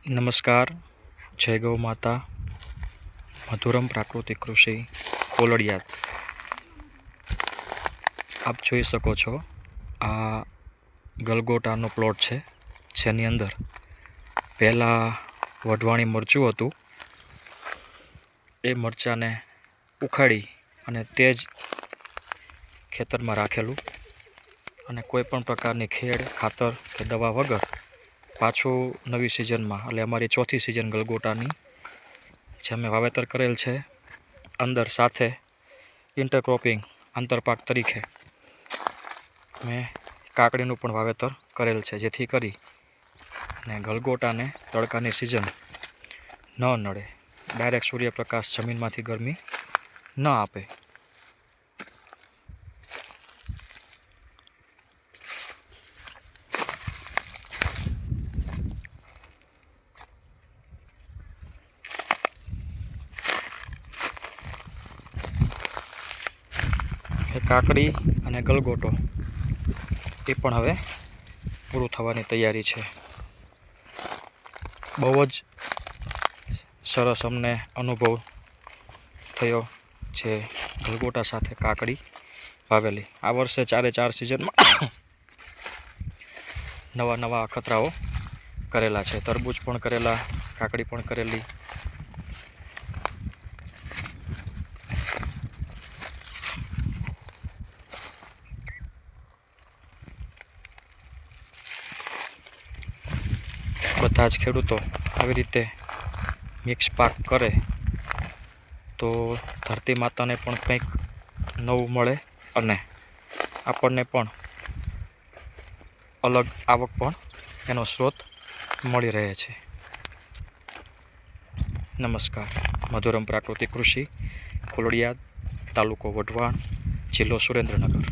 નમસ્કાર, જય ગૌ માતા. મધુરમ પ્રાકૃતિક કૃષિ કોલડિયાદ. આપ જોઈ શકો છો, આ ગલગોટાનો પ્લોટ છે, જેની અંદર પહેલાં વઢવાણી મરચું હતું. એ મરચાંને ઉખાડી અને તે જ ખેતરમાં રાખેલું, અને કોઈ પણ પ્રકારની ખેડ, ખાતર કે દવા વગર પાછું નવી સિઝનમાં, એટલે અમારી ચોથી સિઝન ગલગોટાની જે અમે વાવેતર કરેલ છે. અંદર સાથે ઇન્ટરક્રોપિંગ આંતરપાક તરીકે મેં કાકડીનું પણ વાવેતર કરેલ છે, જેથી કરી અને ગલગોટાને તડકાની સિઝન ન નડે, ડાયરેક્ટ સૂર્યપ્રકાશ જમીનમાંથી ગરમી ન આપે. એ કાકડી અને ગલગોટો એ પણ હવે પૂરું થવાની તૈયારી છે. બહુ જ સરસ અમને અનુભવ થયો જે ગલગોટા સાથે કાકડી વાવેલી. આ વર્ષે 4 સિઝનમાં નવા નવા અખતરાઓ કરેલા છે. તરબૂચ પણ કરેલા, કાકડી પણ કરેલી. બધા જ ખેડૂતો આવી રીતે મિક્સ પાક કરે તો ધરતી માતાને પણ કંઈક નવું મળે અને આપણને પણ અલગ આવક પણ એનો સ્ત્રોત મળી રહે છે. નમસ્કાર. મધુરમ પ્રાકૃતિક કૃષિ કોલડિયાદ, તાલુકો વઢવાણ, જિલ્લો સુરેન્દ્રનગર.